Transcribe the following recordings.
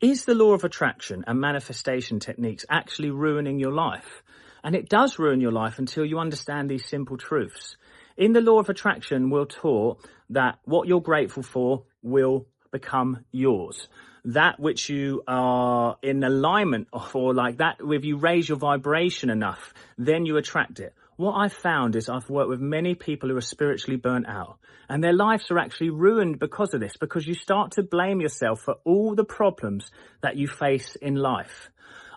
Is the law of attraction and manifestation techniques actually ruining your life? And it does ruin your life until you understand these simple truths. In the law of attraction, we're taught that what you're grateful for will become yours. That which you are in alignment for, like that, if you raise your vibration enough, then you attract it. What I've found is I've worked with many people who are spiritually burnt out, and their lives are actually ruined because of this, because you start to blame yourself for all the problems that you face in life.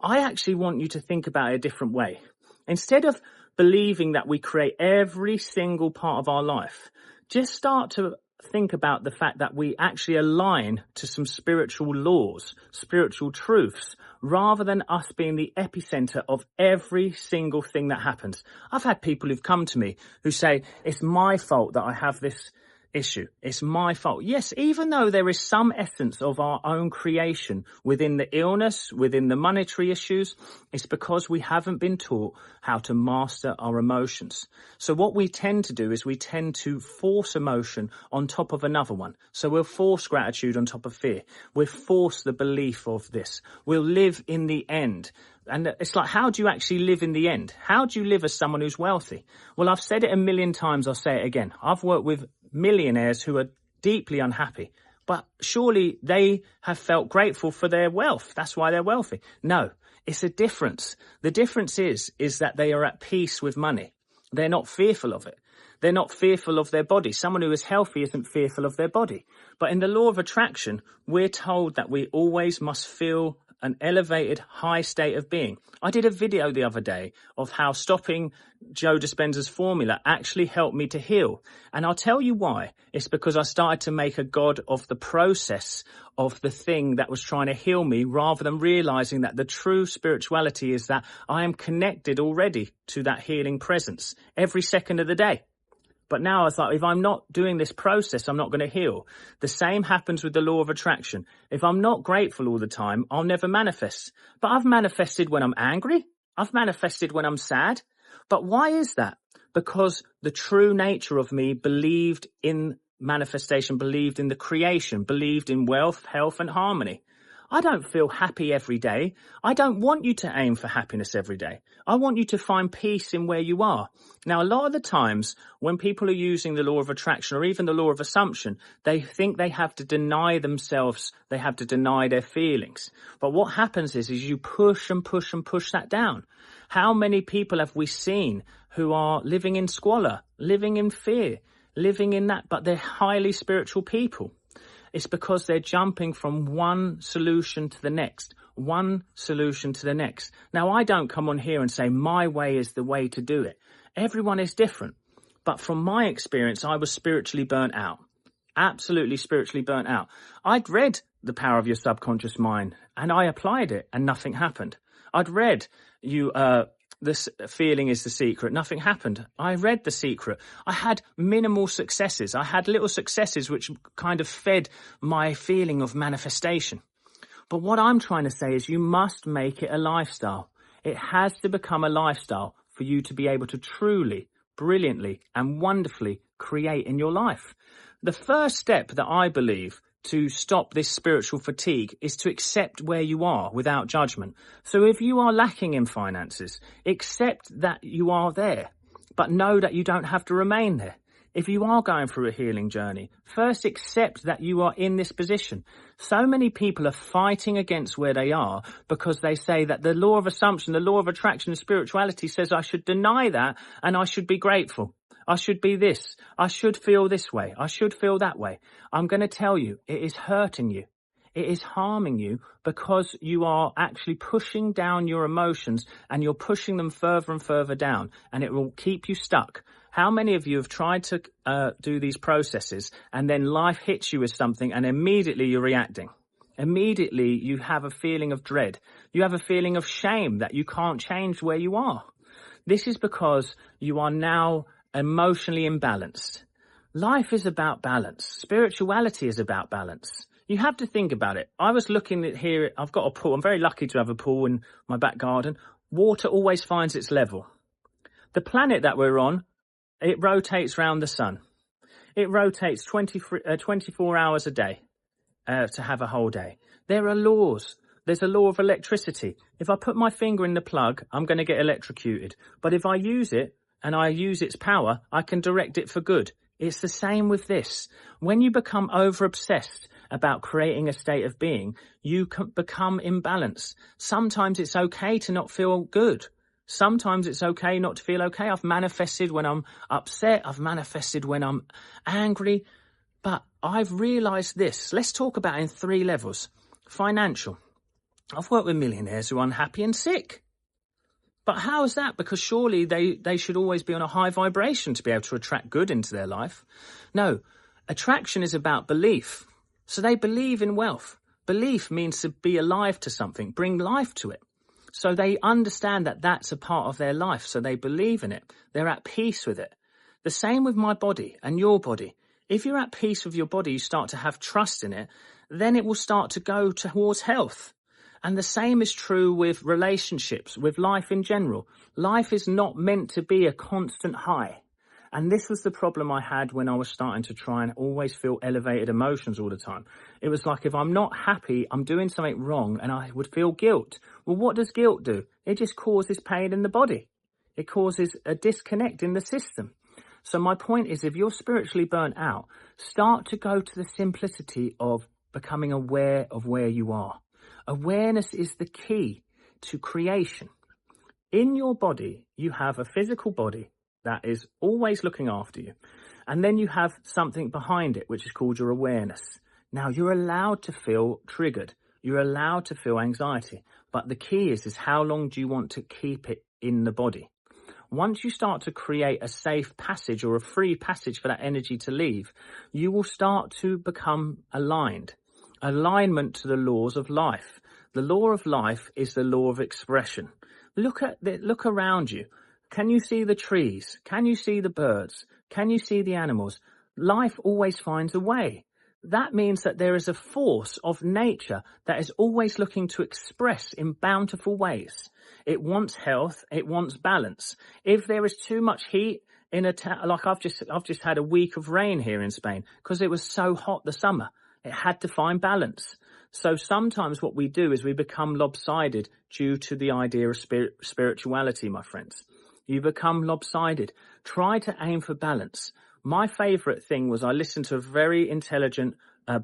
I actually want you to think about it a different way. Instead of believing that we create every single part of our life, just start to think about the fact that we actually align to some spiritual laws, spiritual truths, rather than us being the epicenter of every single thing that happens. I've had people who've come to me who say, it's my fault that I have this issue. It's my fault. Yes, even though there is some essence of our own creation within the illness, within the monetary issues, it's because we haven't been taught how to master our emotions. So what we tend to do is we tend to force emotion on top of another one. So we'll force gratitude on top of fear. We'll force the belief of this. We'll live in the end. And it's like, how do you actually live in the end? How do you live as someone who's wealthy? Well, I've said it a million times. I'll say it again. I've worked with millionaires who are deeply unhappy, but surely they have felt grateful for their wealth. That's why they're wealthy. No, it's a difference. The difference is that they are at peace with money. They're not fearful of it. They're not fearful of their body. Someone who is healthy isn't fearful of their body. But in the law of attraction, we're told that we always must feel an elevated high state of being. I did a video the other day of how stopping Joe Dispenza's formula actually helped me to heal. And I'll tell you why. It's because I started to make a god of the process of the thing that was trying to heal me, rather than realizing that the true spirituality is that I am connected already to that healing presence every second of the day. But now I thought, if I'm not doing this process, I'm not going to heal. The same happens with the law of attraction. If I'm not grateful all the time, I'll never manifest. But I've manifested when I'm angry. I've manifested when I'm sad. But why is that? Because the true nature of me believed in manifestation, believed in the creation, believed in wealth, health, and harmony. I don't feel happy every day. I don't want you to aim for happiness every day. I want you to find peace in where you are. Now, a lot of the times when people are using the law of attraction or even the law of assumption, they think they have to deny themselves. They have to deny their feelings. But what happens is you push and push and push that down. How many people have we seen who are living in squalor, living in fear, living in that, but they're highly spiritual people? It's because they're jumping from one solution to the next, one solution to the next. Now, I don't come on here and say my way is the way to do it. Everyone is different. But from my experience, I was spiritually burnt out, absolutely spiritually burnt out. I'd read The Power of Your Subconscious Mind and I applied it and nothing happened. I'd read This feeling is the secret. Nothing happened. I read The Secret. I had minimal successes. I had little successes which kind of fed my feeling of manifestation. But what I'm trying to say is you must make it a lifestyle. It has to become a lifestyle for you to be able to truly, brilliantly, and wonderfully create in your life. The first step that I believe to stop this spiritual fatigue is to accept where you are without judgment. So if you are lacking in finances, accept that you are there, but know that you don't have to remain there. If you are going through a healing journey, first accept that you are in this position. So many people are fighting against where they are because they say that the law of assumption, the law of attraction and spirituality says I should deny that and I should be grateful. I should be this. I should feel this way. I should feel that way. I'm going to tell you, it is hurting you. It is harming you because you are actually pushing down your emotions and you're pushing them further and further down, and it will keep you stuck. How many of you have tried to do these processes and then life hits you with something and immediately you're reacting? Immediately you have a feeling of dread. You have a feeling of shame that you can't change where you are. This is because you are now emotionally imbalanced. Life is about balance. Spirituality is about balance. You have to think about it. I was looking at here. I've got a pool. I'm very lucky to have a pool in my back garden. Water always finds its level. The planet that we're on, it rotates round the sun. It rotates 24 hours a day. to have a whole day. There are laws. There's a law of electricity. If I put my finger in the plug, I'm going to get electrocuted. But if I use it and I use its power, I can direct it for good. It's the same with this. When you become over-obsessed about creating a state of being, you can become imbalanced. Sometimes it's okay to not feel good. Sometimes it's okay not to feel okay. I've manifested when I'm upset. I've manifested when I'm angry. But I've realized this. Let's talk about it in 3 levels. Financial. I've worked with millionaires who are unhappy and sick. But how is that? Because surely they should always be on a high vibration to be able to attract good into their life. No, attraction is about belief. So they believe in wealth. Belief means to be alive to something, bring life to it. So they understand that that's a part of their life. So they believe in it. They're at peace with it. The same with my body and your body. If you're at peace with your body, you start to have trust in it, then it will start to go towards health. And the same is true with relationships, with life in general. Life is not meant to be a constant high. And this was the problem I had when I was starting to try and always feel elevated emotions all the time. It was like if I'm not happy, I'm doing something wrong and I would feel guilt. Well, what does guilt do? It just causes pain in the body. It causes a disconnect in the system. So my point is, if you're spiritually burnt out, start to go to the simplicity of becoming aware of where you are. Awareness is the key to creation. In your body, you have a physical body that is always looking after you. And then you have something behind it, which is called your awareness. Now, you're allowed to feel triggered. You're allowed to feel anxiety. But the key is how long do you want to keep it in the body? Once you start to create a safe passage or a free passage for that energy to leave, you will start to become aligned. Alignment to the laws of life. The law of life is the law of expression. Look around you. Can you see the trees? Can you see the birds? Can you see the animals? Life always finds a way. That means that there is a force of nature that is always looking to express in bountiful ways. It wants health. It wants balance. If there is too much heat in a town, like I've just had a week of rain here in Spain because it was so hot the summer. It had to find balance. So sometimes what we do is we become lopsided due to the idea of spirituality, my friends. You become lopsided. Try to aim for balance. My favorite thing was I listened to a very intelligent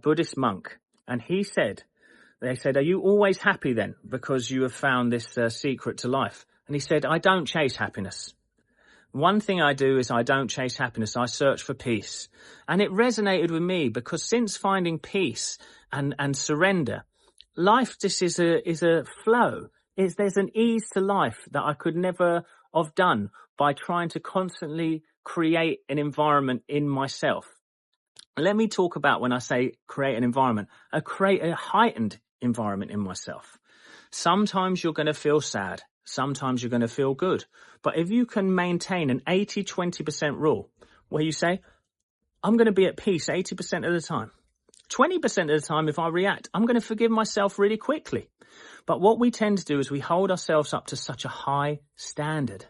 Buddhist monk, and they said, are you always happy then because you have found this secret to life? And he said, I don't chase happiness. One thing I do is I don't chase happiness. I search for peace. And it resonated with me because since finding peace and surrender, life just is a flow. There's an ease to life that I could never have done by trying to constantly create an environment in myself. Let me talk about when I say create an environment, create a heightened environment in myself. Sometimes you're going to feel sad. Sometimes you're going to feel good. But if you can maintain an 80-20% rule where you say, I'm going to be at peace 80% of the time. 20% of the time, if I react, I'm going to forgive myself really quickly. But what we tend to do is we hold ourselves up to such a high standard.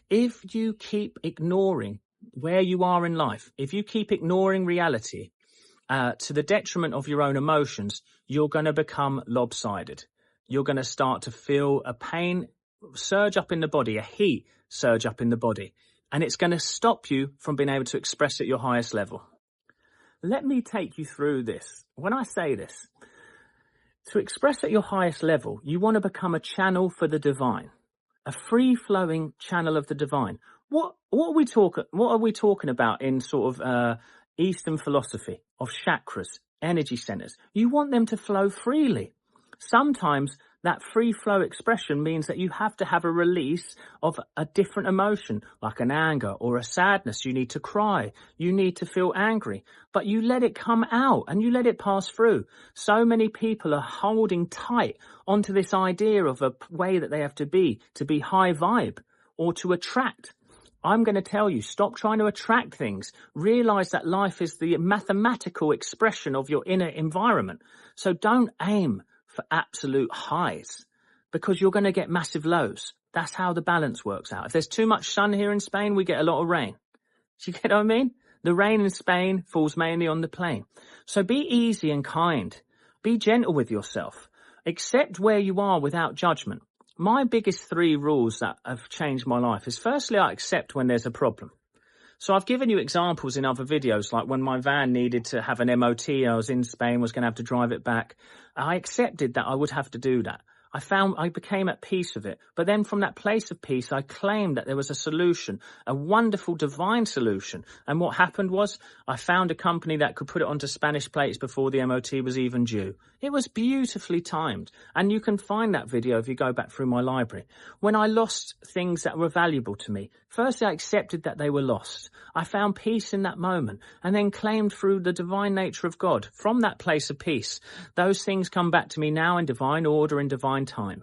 If you keep ignoring where you are in life, if you keep ignoring reality to the detriment of your own emotions, you're going to become lopsided. You're going to start to feel a pain surge up in the body, a heat surge up in the body, and it's going to stop you from being able to express at your highest level. Let me take you through this. When I say this, to express at your highest level, you want to become a channel for the divine, a free-flowing channel of the divine. What are we talking about in sort of Eastern philosophy of chakras, energy centers? You want them to flow freely. Sometimes that free flow expression means that you have to have a release of a different emotion, like an anger or a sadness. You need to cry. You need to feel angry, but you let it come out and you let it pass through. So many people are holding tight onto this idea of a way that they have to be high vibe or to attract. I'm going to tell you, stop trying to attract things. Realize that life is the mathematical expression of your inner environment. So don't aim for absolute highs because you're going to get massive lows. That's how the balance works out. If there's too much sun here in Spain, we get a lot of rain. Do you get what I mean? The rain in Spain falls mainly on the plain. So be easy and kind. Be gentle with yourself. Accept where you are without judgment. My biggest 3 rules that have changed my life is, firstly, I accept when there's a problem. So I've given you examples in other videos, like when my van needed to have an MOT, I was in Spain, was going to have to drive it back. I accepted that I would have to do that. I became at peace with it. But then from that place of peace, I claimed that there was a solution, a wonderful divine solution. And what happened was I found a company that could put it onto Spanish plates before the MOT was even due. It was beautifully timed. And you can find that video if you go back through my library. When I lost things that were valuable to me, firstly, I accepted that they were lost. I found peace in that moment and then claimed through the divine nature of God, from that place of peace, those things come back to me now in divine order, in divine time.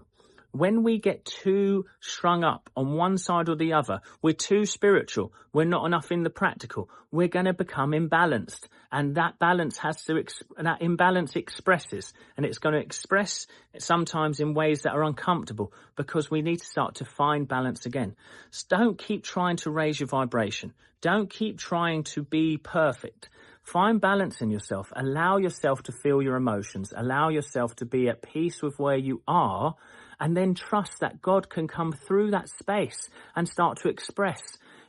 When we get too strung up on one side or the other, we're too spiritual, we're not enough in the practical, we're going to become imbalanced. And that balance that imbalance expresses, and it's going to express sometimes in ways that are uncomfortable, because we need to start to find balance again. So don't keep trying to raise your vibration. Don't keep trying to be perfect. Find balance in yourself. Allow yourself to feel your emotions. Allow yourself to be at peace with where you are, and then trust that God can come through that space and start to express.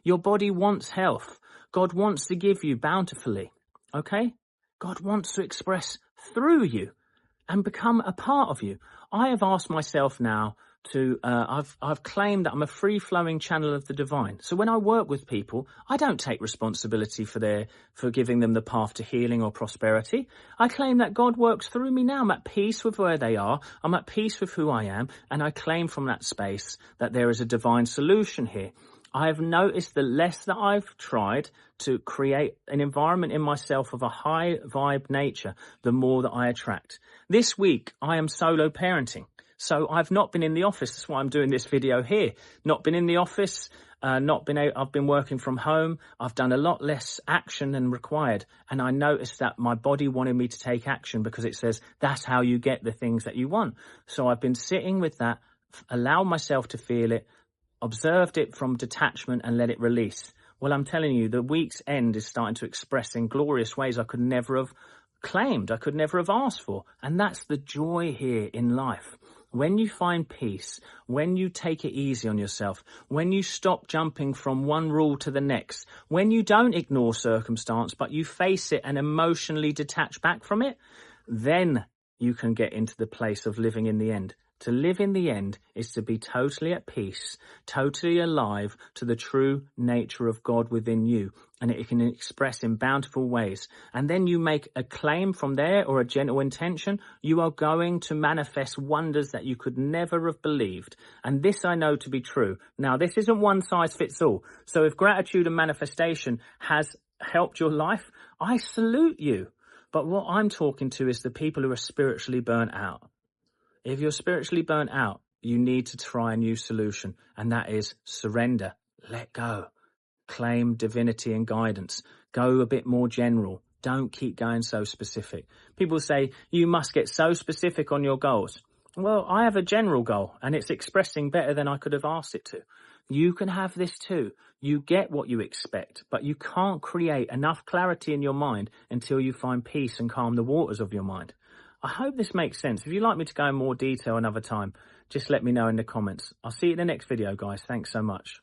Your body wants health. God wants to give you bountifully. Okay? God wants to express through you and become a part of you. I have asked myself now to, I've claimed that I'm a free-flowing channel of the divine. So when I work with people, I don't take responsibility for giving them the path to healing or prosperity. I claim that God works through me now. I'm at peace with where they are. I'm at peace with who I am. And I claim from that space that there is a divine solution here. I have noticed the less that I've tried to create an environment in myself of a high vibe nature, the more that I attract. This week, I am solo parenting. So I've not been in the office. That's why I'm doing this video here. Not been in the office. I've been working from home. I've done a lot less action than required. And I noticed that my body wanted me to take action, because it says that's how you get the things that you want. So I've been sitting with that, allowed myself to feel it, observed it from detachment, and let it release. Well, I'm telling you, the week's end is starting to express in glorious ways I could never have claimed, I could never have asked for. And that's the joy here in life. When you find peace, when you take it easy on yourself, when you stop jumping from one rule to the next, when you don't ignore circumstance, but you face it and emotionally detach back from it, then you can get into the place of living in the end. To live in the end is to be totally at peace, totally alive to the true nature of God within you. And it can express in bountiful ways. And then you make a claim from there, or a gentle intention. You are going to manifest wonders that you could never have believed. And this I know to be true. Now, this isn't one size fits all. So if gratitude and manifestation has helped your life, I salute you. But what I'm talking to is the people who are spiritually burnt out. If you're spiritually burnt out, you need to try a new solution, and that is surrender, let go, claim divinity and guidance, go a bit more general. Don't keep going so specific. People say, you must get so specific on your goals. Well, I have a general goal, and it's expressing better than I could have asked it to. You can have this too. You get what you expect, but you can't create enough clarity in your mind until you find peace and calm the waters of your mind. I hope this makes sense. If you'd like me to go in more detail another time, just let me know in the comments. I'll see you in the next video, guys. Thanks so much.